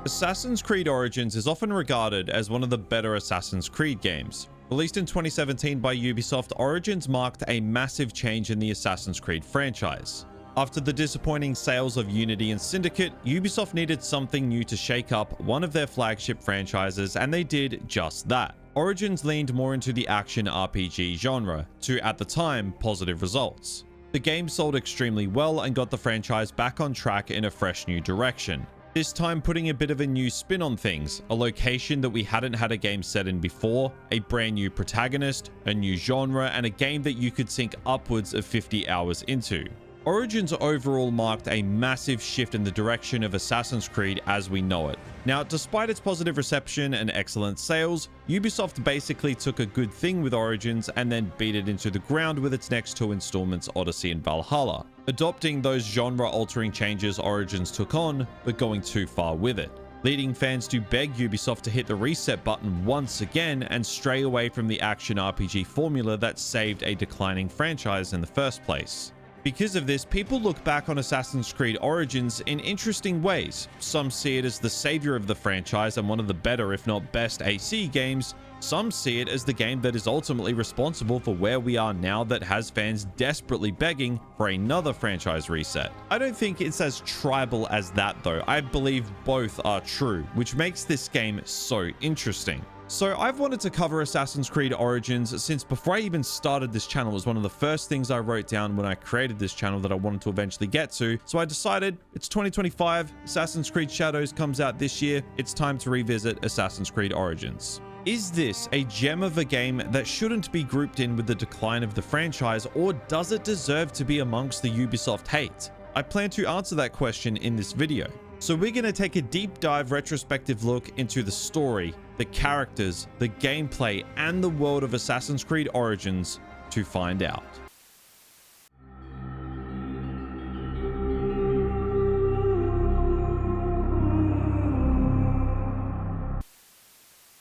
Assassin's Creed Origins is often regarded as one of the better Assassin's Creed games. Released in 2017 by Ubisoft, Origins marked a massive change in the Assassin's Creed franchise. After the disappointing sales of Unity and Syndicate, Ubisoft needed something new to shake up one of their flagship franchises, and they did just that. Origins leaned more into the action RPG genre, to, at the time, positive results. The game sold extremely well and got the franchise back on track in a fresh new direction. This time putting a bit of a new spin on things, a location that we hadn't had a game set in before, a brand new protagonist, a new genre, and a game that you could sink upwards of 50 hours into. Origins overall marked a massive shift in the direction of Assassin's Creed as we know it. Now, despite its positive reception and excellent sales, Ubisoft basically took a good thing with Origins and then beat it into the ground with its next two installments, Odyssey and Valhalla, adopting those genre-altering changes Origins took on, but going too far with it, leading fans to beg Ubisoft to hit the reset button once again and stray away from the action RPG formula that saved a declining franchise in the first place. Because of this, people look back on Assassin's Creed Origins in interesting ways. Some see it as the savior of the franchise and one of the better, if not best, AC games. Some see it as the game that is ultimately responsible for where we are now, that has fans desperately begging for another franchise reset. I don't think it's as tribal as that though. I believe both are true, which makes this game so interesting. So I've wanted to cover Assassin's Creed Origins since before I even started this channel. It was one of the first things I wrote down when I created this channel that I wanted to eventually get to. So I decided it's 2025, Assassin's Creed Shadows comes out this year. It's time to revisit Assassin's Creed Origins. Is this a gem of a game that shouldn't be grouped in with the decline of the franchise, or does it deserve to be amongst the Ubisoft hate? I plan to answer that question in this video. So we're going to take a deep dive retrospective look into the story, the characters, the gameplay, and the world of Assassin's Creed Origins to find out.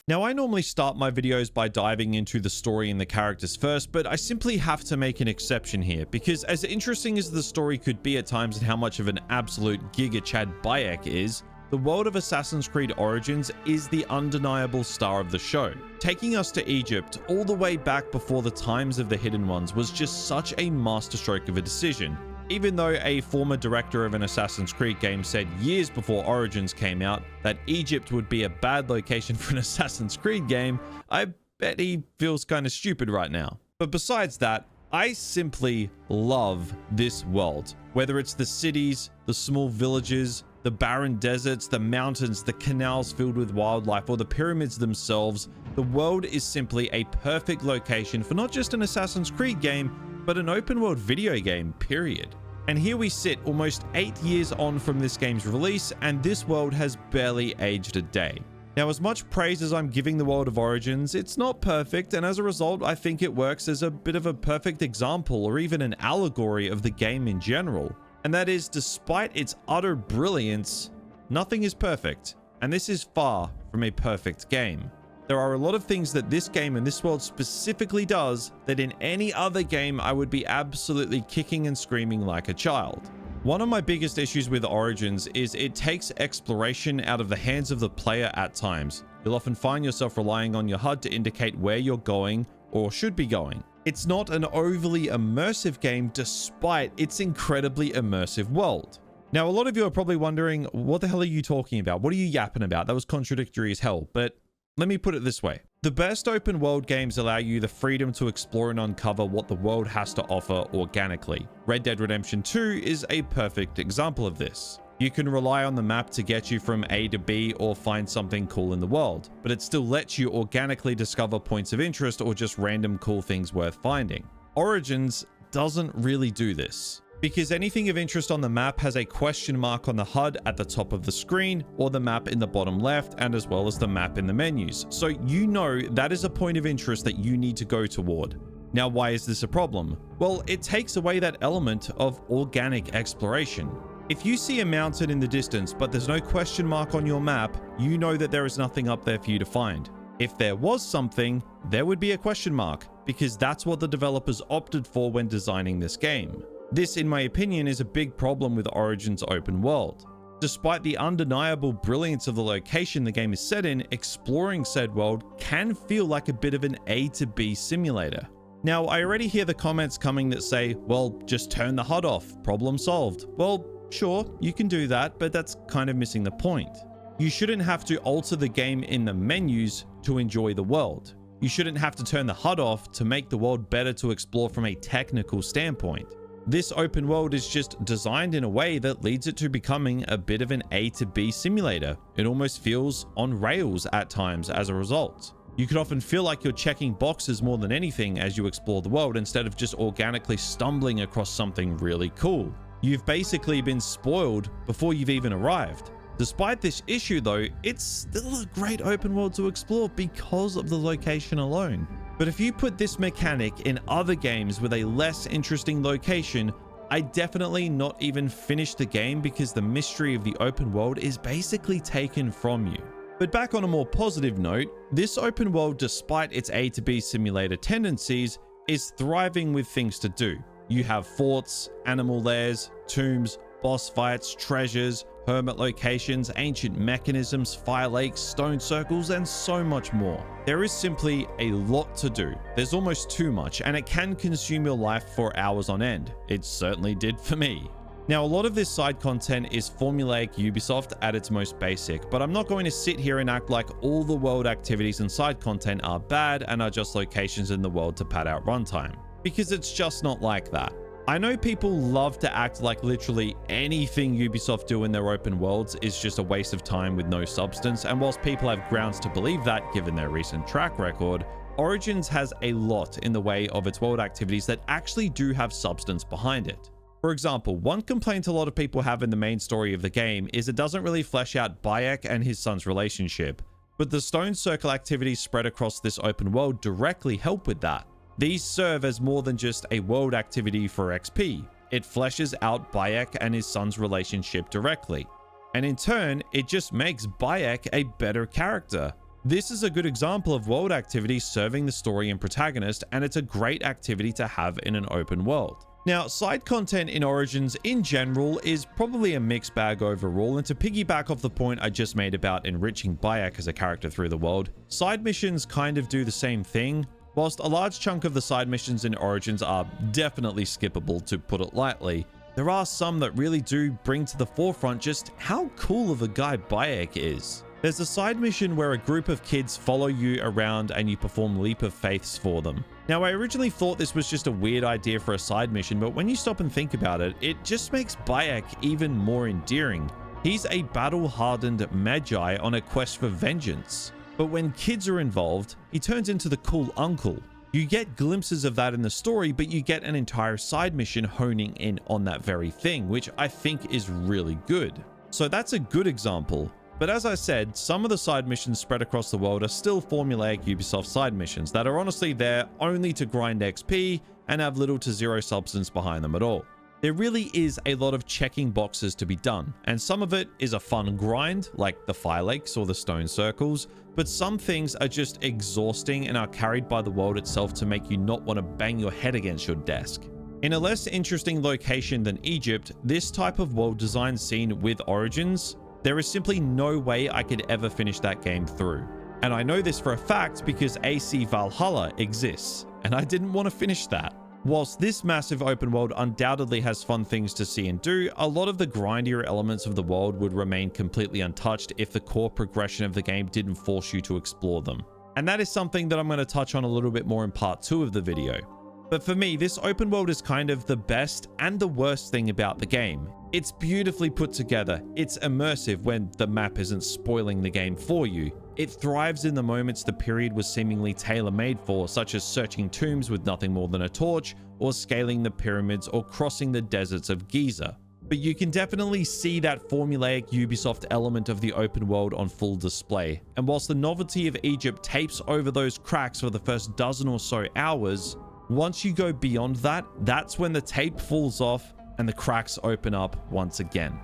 Now, I normally start my videos by diving into the story and the characters first, but I simply have to make an exception here, because as interesting as the story could be at times and how much of an absolute giga Chad Bayek is, the world of Assassin's Creed Origins is the undeniable star of the show. Taking us to Egypt all the way back before the times of the Hidden Ones was just such a masterstroke of a decision. Even though a former director of an Assassin's Creed game said years before Origins came out that Egypt would be a bad location for an Assassin's Creed game, I bet he feels kind of stupid right now. But besides that, I simply love this world. Whether it's the cities, the small villages, the barren deserts, the mountains, the canals filled with wildlife, or the pyramids themselves, the world is simply a perfect location for not just an Assassin's Creed game, but an open world video game, period. And here we sit almost 8 years on from this game's release, and this world has barely aged a day. Now, as much praise as I'm giving the world of Origins, it's not perfect, and as a result, I think it works as a bit of a perfect example or even an allegory of the game in general. And that is, despite its utter brilliance, nothing is perfect, and this is far from a perfect game. There are a lot of things that this game and this world specifically does that in any other game I would be absolutely kicking and screaming like a child. One of my biggest issues with Origins is it takes exploration out of the hands of the player at times. You'll often find yourself relying on your HUD to indicate where you're going or should be going. It's not an overly immersive game despite its incredibly immersive world. Now, a lot of you are probably wondering, what the hell are you talking about? What are you yapping about? That was contradictory as hell, but let me put it this way. The best open world games allow you the freedom to explore and uncover what the world has to offer organically. Red Dead Redemption 2 is a perfect example of this. You can rely on the map to get you from A to B or find something cool in the world, but it still lets you organically discover points of interest or just random cool things worth finding. Origins doesn't really do this, because anything of interest on the map has a question mark on the HUD at the top of the screen, or the map in the bottom left, and as well as the map in the menus. So you know that is a point of interest that you need to go toward. Now, why is this a problem? Well, it takes away that element of organic exploration. If you see a mountain in the distance, but there's no question mark on your map, you know that there is nothing up there for you to find. If there was something, there would be a question mark, because that's what the developers opted for when designing this game. This, in my opinion, is a big problem with Origins open world. Despite the undeniable brilliance of the location the game is set in, exploring said world can feel like a bit of an A to B simulator. Now, I already hear the comments coming that say, well, just turn the HUD off, problem solved. Well, sure, you can do that, but that's kind of missing the point. You shouldn't have to alter the game in the menus to enjoy the world. You shouldn't have to turn the HUD off to make the world better to explore from a technical standpoint. This open world is just designed in a way that leads it to becoming a bit of an A to B simulator. It almost feels on rails at times as a result. You could often feel like you're checking boxes more than anything as you explore the world instead of just organically stumbling across something really cool. You've basically been spoiled before you've even arrived. Despite this issue though, it's still a great open world to explore because of the location alone. But if you put this mechanic in other games with a less interesting location, I definitely not even finish the game because the mystery of the open world is basically taken from you. But back on a more positive note, this open world, despite its A to B simulator tendencies, is thriving with things to do. You have forts, animal lairs, tombs, boss fights, treasures, hermit locations, ancient mechanisms, fire lakes, stone circles, and so much more. There is simply a lot to do. There's almost too much, and it can consume your life for hours on end. It certainly did for me. Now, a lot of this side content is formulaic Ubisoft at its most basic, but I'm not going to sit here and act like all the world activities and side content are bad and are just locations in the world to pad out runtime, because it's just not like that. I know people love to act like literally anything Ubisoft do in their open worlds is just a waste of time with no substance, and whilst people have grounds to believe that given their recent track record, Origins has a lot in the way of its world activities that actually do have substance behind it. For example, one complaint a lot of people have in the main story of the game is it doesn't really flesh out Bayek and his son's relationship, but the Stone Circle activities spread across this open world directly help with that. These serve as more than just a world activity for XP. It fleshes out Bayek and his son's relationship directly. And in turn, it just makes Bayek a better character. This is a good example of world activity serving the story and protagonist, and it's a great activity to have in an open world. Now, side content in Origins in general is probably a mixed bag overall, and to piggyback off the point I just made about enriching Bayek as a character through the world, side missions kind of do the same thing. Whilst a large chunk of the side missions in Origins are definitely skippable, to put it lightly, there are some that really do bring to the forefront just how cool of a guy Bayek is. There's a side mission where a group of kids follow you around and you perform leap of faiths for them. Now, I originally thought this was just a weird idea for a side mission, but when you stop and think about it, it just makes Bayek even more endearing. He's a battle-hardened magi on a quest for vengeance. But when kids are involved, he turns into the cool uncle. You get glimpses of that in the story, but you get an entire side mission honing in on that very thing, which I think is really good. So that's a good example. But as I said, some of the side missions spread across the world are still formulaic Ubisoft side missions that are honestly there only to grind XP and have little to zero substance behind them at all. There really is a lot of checking boxes to be done, and some of it is a fun grind, like the fire lakes or the stone circles, but some things are just exhausting and are carried by the world itself to make you not want to bang your head against your desk. In a less interesting location than Egypt, this type of world design seen with Origins, there is simply no way I could ever finish that game through. And I know this for a fact because AC Valhalla exists, and I didn't want to finish that. Whilst this massive open world undoubtedly has fun things to see and do, a lot of the grindier elements of the world would remain completely untouched if the core progression of the game didn't force you to explore them. And that is something that I'm going to touch on a little bit more in part 2 of the video. But for me, this open world is kind of the best and the worst thing about the game. It's beautifully put together. It's immersive when the map isn't spoiling the game for you. It thrives in the moments the period was seemingly tailor-made for, such as searching tombs with nothing more than a torch, or scaling the pyramids or crossing the deserts of Giza. But you can definitely see that formulaic Ubisoft element of the open world on full display. And whilst the novelty of Egypt tapes over those cracks for the first dozen or so hours, once you go beyond that, that's when the tape falls off and the cracks open up once again.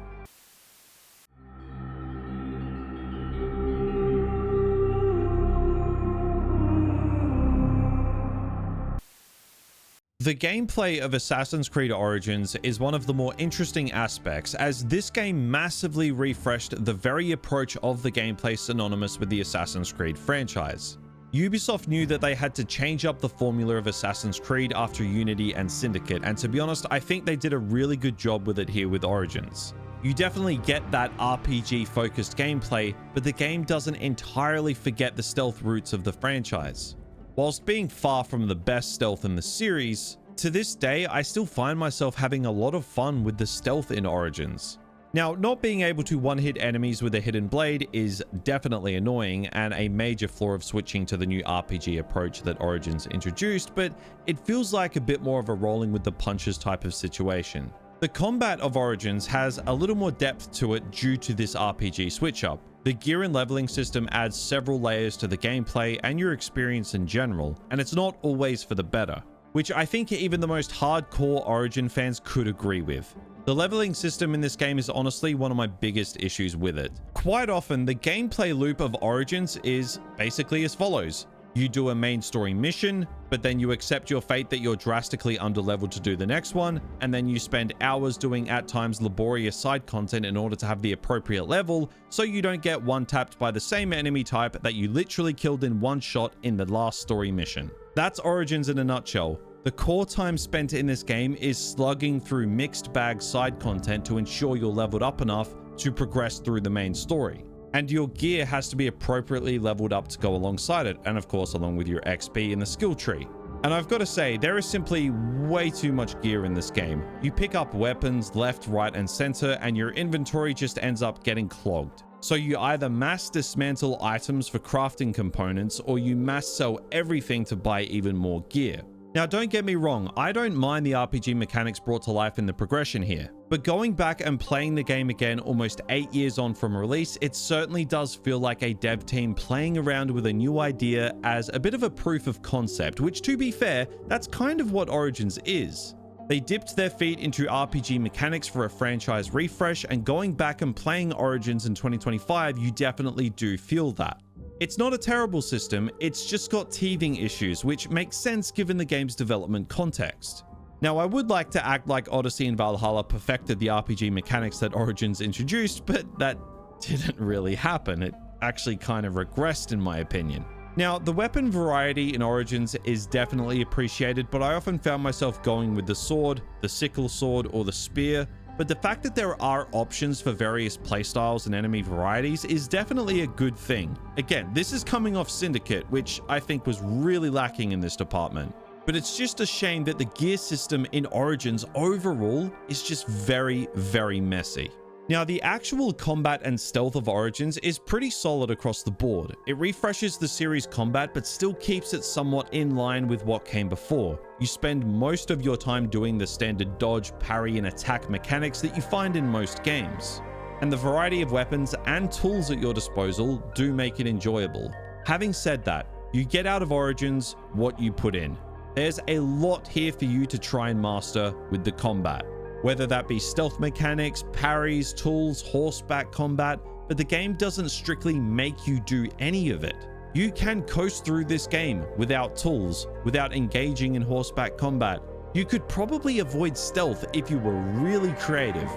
The gameplay of Assassin's Creed Origins is one of the more interesting aspects, as this game massively refreshed the very approach of the gameplay synonymous with the Assassin's Creed franchise. Ubisoft knew that they had to change up the formula of Assassin's Creed after Unity and Syndicate, and to be honest, I think they did a really good job with it here with Origins. You definitely get that RPG-focused gameplay, but the game doesn't entirely forget the stealth roots of the franchise. Whilst being far from the best stealth in the series, to this day I still find myself having a lot of fun with the stealth in Origins. Now, not being able to one-hit enemies with a hidden blade is definitely annoying and a major flaw of switching to the new RPG approach that Origins introduced, but it feels like a bit more of a rolling with the punches type of situation. The combat of Origins has a little more depth to it due to this RPG switch-up. The gear and leveling system adds several layers to the gameplay and your experience in general, and it's not always for the better, which I think even the most hardcore Origin fans could agree with. The leveling system in this game is honestly one of my biggest issues with it. Quite often, the gameplay loop of Origins is basically as follows. You do a main story mission, but then you accept your fate that you're drastically underleveled to do the next one, and then you spend hours doing at times laborious side content in order to have the appropriate level, so you don't get one-tapped by the same enemy type that you literally killed in one shot in the last story mission. That's Origins in a nutshell. The core time spent in this game is slugging through mixed bag side content to ensure you're leveled up enough to progress through the main story. And your gear has to be appropriately leveled up to go alongside it, and of course along with your XP in the skill tree. And I've got to say, there is simply way too much gear in this game. You pick up weapons left, right, and center, and your inventory just ends up getting clogged. So you either mass dismantle items for crafting components, or you mass sell everything to buy even more gear. Now, don't get me wrong, I don't mind the RPG mechanics brought to life in the progression here, but going back and playing the game again almost 8 years on from release, it certainly does feel like a dev team playing around with a new idea as a bit of a proof of concept, which, to be fair, that's kind of what Origins is. They dipped their feet into RPG mechanics for a franchise refresh, and going back and playing Origins in 2025, you definitely do feel that. It's not a terrible system, it's just got teething issues, which makes sense given the game's development context. Now, I would like to act like Odyssey and Valhalla perfected the RPG mechanics that Origins introduced, but that didn't really happen. It actually kind of regressed in my opinion. Now, the weapon variety in Origins is definitely appreciated, but I often found myself going with the sword, the sickle sword, or the spear. But the fact that there are options for various playstyles and enemy varieties is definitely a good thing. Again, this is coming off Syndicate, which I think was really lacking in this department. But it's just a shame that the gear system in Origins overall is just very, very messy. Now, the actual combat and stealth of Origins is pretty solid across the board. It refreshes the series' combat, but still keeps it somewhat in line with what came before. You spend most of your time doing the standard dodge, parry, and attack mechanics that you find in most games. And the variety of weapons and tools at your disposal do make it enjoyable. Having said that, you get out of Origins what you put in. There's a lot here for you to try and master with the combat. Whether that be stealth mechanics, parries, tools, horseback combat, but the game doesn't strictly make you do any of it. You can coast through this game without tools, without engaging in horseback combat. You could probably avoid stealth if you were really creative.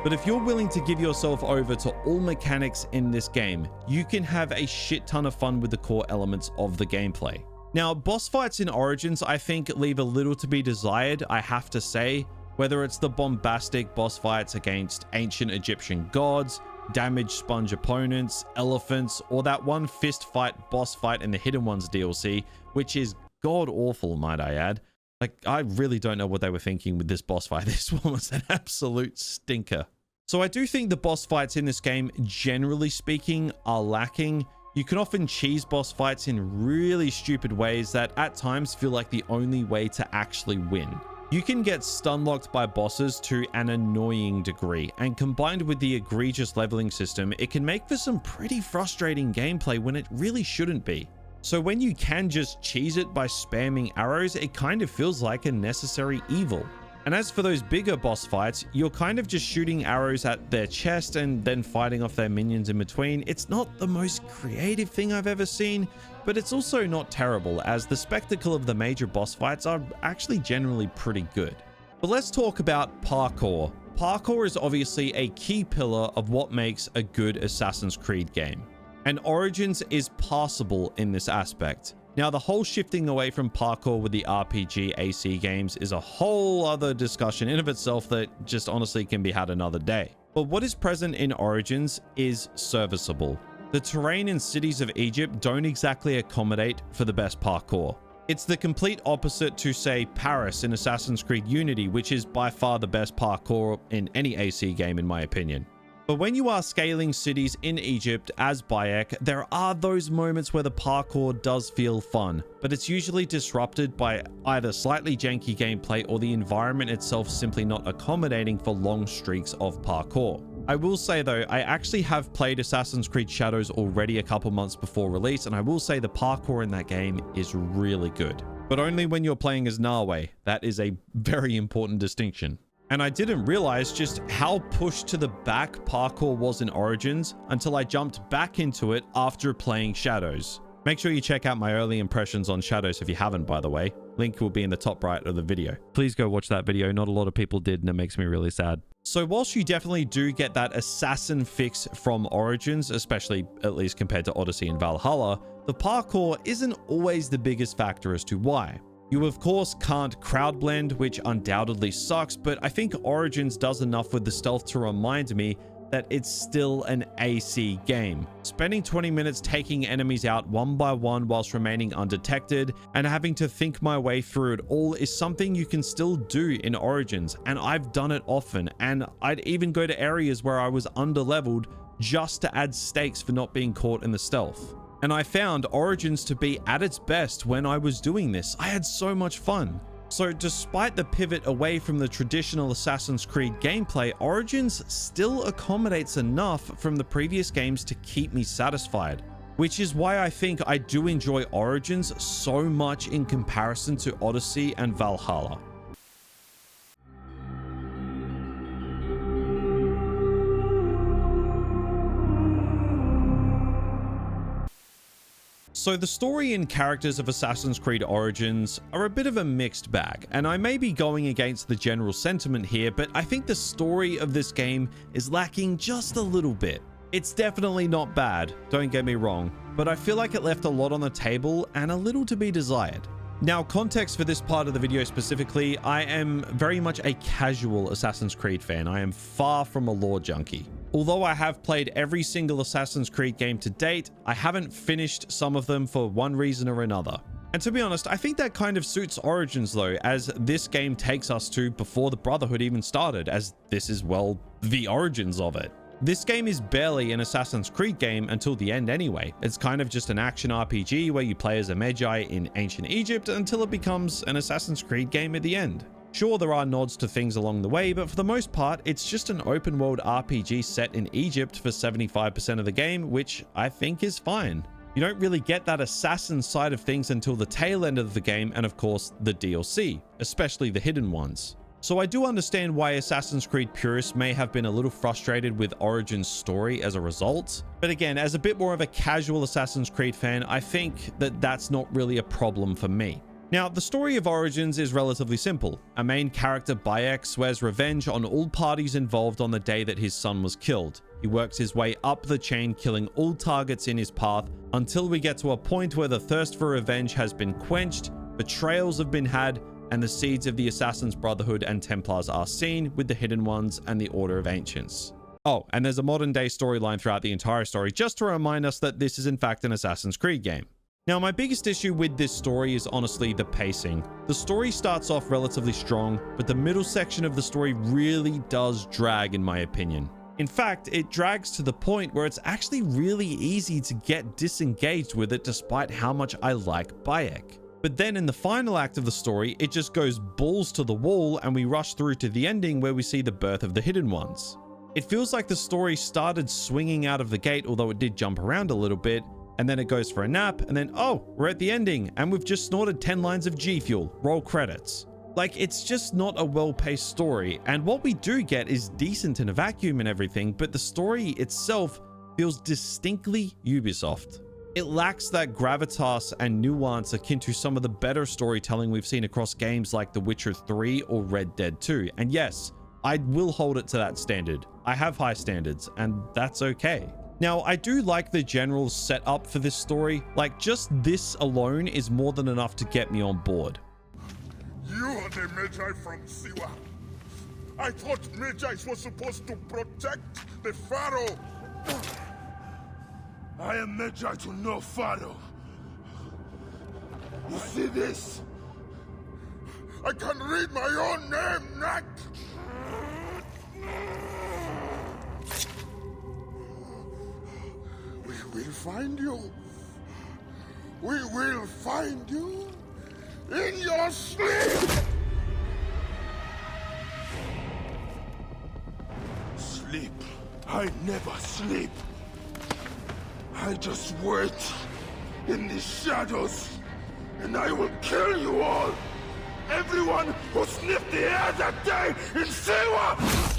But if you're willing to give yourself over to all mechanics in this game, you can have a shit ton of fun with the core elements of the gameplay. Now, boss fights in Origins I think leave a little to be desired, I have to say. Whether it's the bombastic boss fights against ancient Egyptian gods, damage sponge opponents, elephants, or that one fist fight boss fight in the Hidden Ones DLC, which is god awful, might I add. Like, I really don't know what they were thinking with this boss fight. This one was an absolute stinker. So I do think the boss fights in this game, generally speaking, are lacking. You can often cheese boss fights in really stupid ways that at times feel like the only way to actually win. You can get stun locked by bosses to an annoying degree, and combined with the egregious leveling system, it can make for some pretty frustrating gameplay when it really shouldn't be. So when you can just cheese it by spamming arrows, it kind of feels like a necessary evil. And as for those bigger boss fights, you're kind of just shooting arrows at their chest and then fighting off their minions in between. It's not the most creative thing I've ever seen, but it's also not terrible, as the spectacle of the major boss fights are actually generally pretty good. But let's talk about parkour. Parkour is obviously a key pillar of what makes a good Assassin's Creed game, and Origins is passable in this aspect. Now, the whole shifting away from parkour with the RPG AC games is a whole other discussion in of itself that just honestly can be had another day. But what is present in Origins is serviceable. The terrain and cities of Egypt don't exactly accommodate for the best parkour. It's the complete opposite to, say, Paris in Assassin's Creed Unity, which is by far the best parkour in any AC game in my opinion. But when you are scaling cities in Egypt as Bayek, there are those moments where the parkour does feel fun, but it's usually disrupted by either slightly janky gameplay or the environment itself simply not accommodating for long streaks of parkour. I will say though, I actually have played Assassin's Creed Shadows already a couple months before release, and I will say the parkour in that game is really good. But only when you're playing as Narwe. That is a very important distinction. And I didn't realize just how pushed to the back parkour was in Origins until I jumped back into it after playing Shadows. Make sure you check out my early impressions on Shadows if you haven't, by the way. Link will be in the top right of the video. Please go watch that video. Not a lot of people did, and it makes me really sad. So whilst you definitely do get that assassin fix from Origins, especially at least compared to Odyssey and Valhalla, the parkour isn't always the biggest factor as to why. You of course can't crowd blend, which undoubtedly sucks, but I think Origins does enough with the stealth to remind me that it's still an AC game. Spending 20 minutes taking enemies out one by one whilst remaining undetected and having to think my way through it all is something you can still do in Origins, and I've done it often, and I'd even go to areas where I was underleveled just to add stakes for not being caught in the stealth. And I found Origins to be at its best when I was doing this. I had so much fun. So despite the pivot away from the traditional Assassin's Creed gameplay, Origins still accommodates enough from the previous games to keep me satisfied, which is why I think I do enjoy Origins so much in comparison to Odyssey and Valhalla. So the story and characters of Assassin's Creed Origins are a bit of a mixed bag, and I may be going against the general sentiment here, but I think the story of this game is lacking just a little bit. It's definitely not bad, don't get me wrong, but I feel like it left a lot on the table and a little to be desired. Now, context for this part of the video specifically, I am very much a casual Assassin's Creed fan. I am far from a lore junkie. Although I have played every single Assassin's Creed game to date, I haven't finished some of them for one reason or another. And to be honest, I think that kind of suits Origins though, as this game takes us to before the Brotherhood even started, as this is, well, the origins of it. This game is barely an Assassin's Creed game until the end anyway. It's kind of just an action RPG where you play as a Magi in ancient Egypt until it becomes an Assassin's Creed game at the end. Sure, there are nods to things along the way, but for the most part, it's just an open world RPG set in Egypt for 75% of the game, which I think is fine. You don't really get that assassin side of things until the tail end of the game, and of course, the DLC, especially the hidden ones. So I do understand why Assassin's Creed purists may have been a little frustrated with Origins' story as a result. But again, as a bit more of a casual Assassin's Creed fan, I think that that's not really a problem for me. Now, the story of Origins is relatively simple. A main character, Bayek, swears revenge on all parties involved on the day that his son was killed. He works his way up the chain, killing all targets in his path until we get to a point where the thirst for revenge has been quenched, betrayals have been had, and the seeds of the Assassin's Brotherhood and Templars are seen with the Hidden Ones and the Order of Ancients. Oh, and there's a modern day storyline throughout the entire story, just to remind us that this is in fact an Assassin's Creed game. Now, my biggest issue with this story is honestly the pacing. The story starts off relatively strong, but the middle section of the story really does drag in my opinion. In fact, it drags to the point where it's actually really easy to get disengaged with it despite how much I like Bayek. But then in the final act of the story, it just goes balls to the wall and we rush through to the ending where we see the birth of the Hidden Ones. It feels like the story started swinging out of the gate, although it did jump around a little bit, and then it goes for a nap, and then, oh, we're at the ending, and we've just snorted 10 lines of G Fuel. Roll credits. Like, it's just not a well-paced story, and what we do get is decent in a vacuum and everything, but the story itself feels distinctly Ubisoft. It lacks that gravitas and nuance akin to some of the better storytelling we've seen across games like The Witcher 3 or Red Dead 2. And yes, I will hold it to that standard. I have high standards, and that's okay. Now, I do like the general setup for this story. Like, just this alone is more than enough to get me on board. You are the Magi from Siwa. I thought Magi was supposed to protect the Pharaoh. I am Magi to no Pharaoh. You see this? I can read my own name, Nat. We will find you. We will find you in your sleep. Sleep. I never sleep. I just wait in the shadows, and I will kill you all. Everyone who sniffed the air that day in Siwa!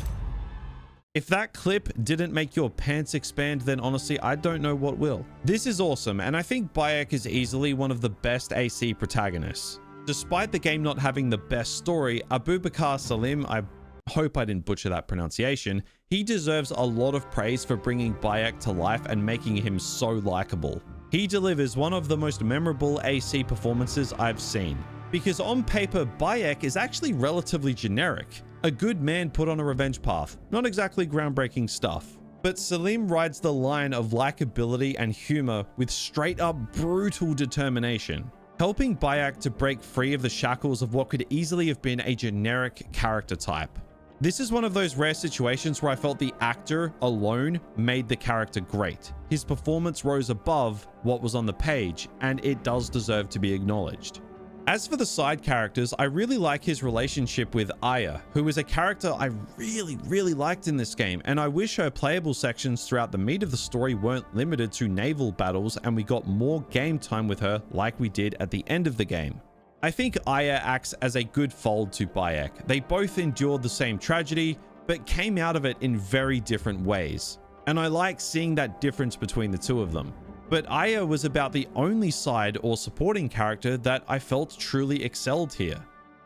If that clip didn't make your pants expand, then honestly, I don't know what will. This is awesome, and I think Bayek is easily one of the best AC protagonists. Despite the game not having the best story, Abubakar Salim, I hope I didn't butcher that pronunciation, he deserves a lot of praise for bringing Bayek to life and making him so likable. He delivers one of the most memorable AC performances I've seen. Because on paper, Bayek is actually relatively generic. A good man put on a revenge path. Not exactly groundbreaking stuff. But Salim rides the line of likability and humor with straight up brutal determination, helping Bayek to break free of the shackles of what could easily have been a generic character type. This is one of those rare situations where I felt the actor alone made the character great. His performance rose above what was on the page, and it does deserve to be acknowledged. As for the side characters, I really like his relationship with Aya, who is a character I really liked in this game, and I wish her playable sections throughout the meat of the story weren't limited to naval battles and we got more game time with her like we did at the end of the game. I think Aya acts as a good fold to Bayek. They both endured the same tragedy, but came out of it in very different ways. And I like seeing that difference between the two of them. But Aya was about the only side or supporting character that I felt truly excelled here.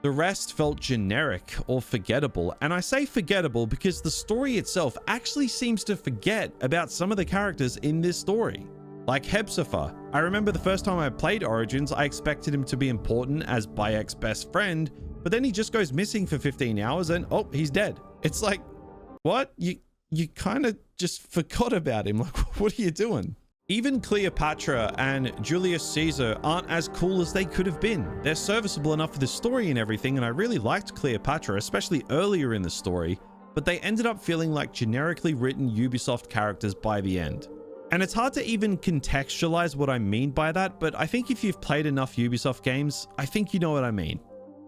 The rest felt generic or forgettable, and I say forgettable because the story itself actually seems to forget about some of the characters in this story. Like Hepzibah. I remember the first time I played Origins, I expected him to be important as Bayek's best friend, but then he just goes missing for 15 hours and oh, he's dead. It's like, what? You kind of just forgot about him. Like, what are you doing? Even Cleopatra and Julius Caesar aren't as cool as they could have been. They're serviceable enough for the story and everything, and I really liked Cleopatra, especially earlier in the story, but they ended up feeling like generically written Ubisoft characters by the end. And it's hard to even contextualize what I mean by that, but I think if you've played enough Ubisoft games, I think you know what I mean.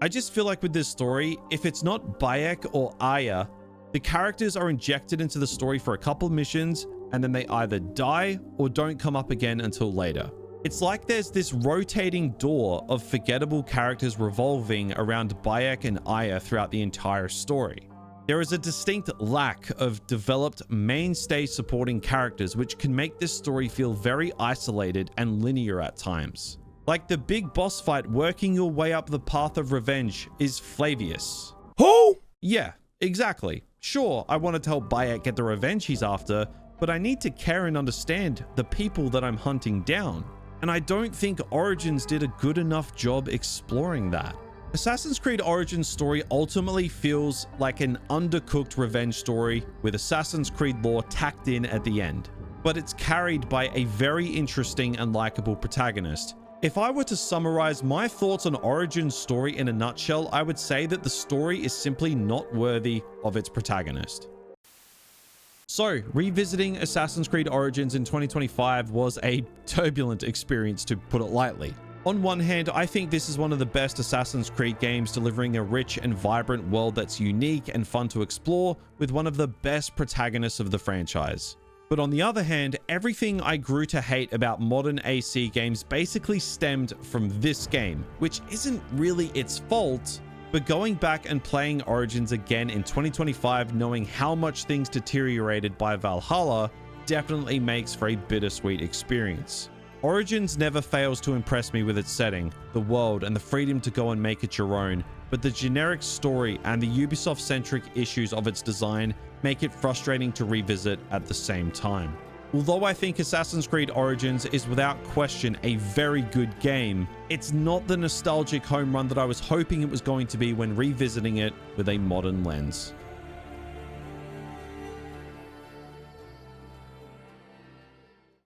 I just feel like with this story, if it's not Bayek or Aya, the characters are injected into the story for a couple missions, and then they either die or don't come up again until later. It's like there's this rotating door of forgettable characters revolving around Bayek and Aya throughout the entire story. There is a distinct lack of developed mainstay supporting characters, which can make this story feel very isolated and linear at times. Like the big boss fight working your way up the path of revenge is Flavius. Who? Yeah, exactly. Sure, I want to help Bayek get the revenge he's after, but I need to care and understand the people that I'm hunting down. And I don't think Origins did a good enough job exploring that. Assassin's Creed Origins story ultimately feels like an undercooked revenge story with Assassin's Creed lore tacked in at the end, but it's carried by a very interesting and likable protagonist. If I were to summarize my thoughts on Origins story in a nutshell, I would say that the story is simply not worthy of its protagonist. So, revisiting Assassin's Creed Origins in 2025 was a turbulent experience, to put it lightly. On one hand, I think this is one of the best Assassin's Creed games, delivering a rich and vibrant world that's unique and fun to explore with one of the best protagonists of the franchise. But on the other hand, everything I grew to hate about modern AC games basically stemmed from this game, which isn't really its fault, But going back and playing Origins again in 2025, knowing how much things deteriorated by Valhalla, definitely makes for a bittersweet experience. Origins never fails to impress me with its setting, the world, and the freedom to go and make it your own, but the generic story and the Ubisoft-centric issues of its design make it frustrating to revisit at the same time. Although I think Assassin's Creed Origins is without question a very good game, it's not the nostalgic home run that I was hoping it was going to be when revisiting it with a modern lens.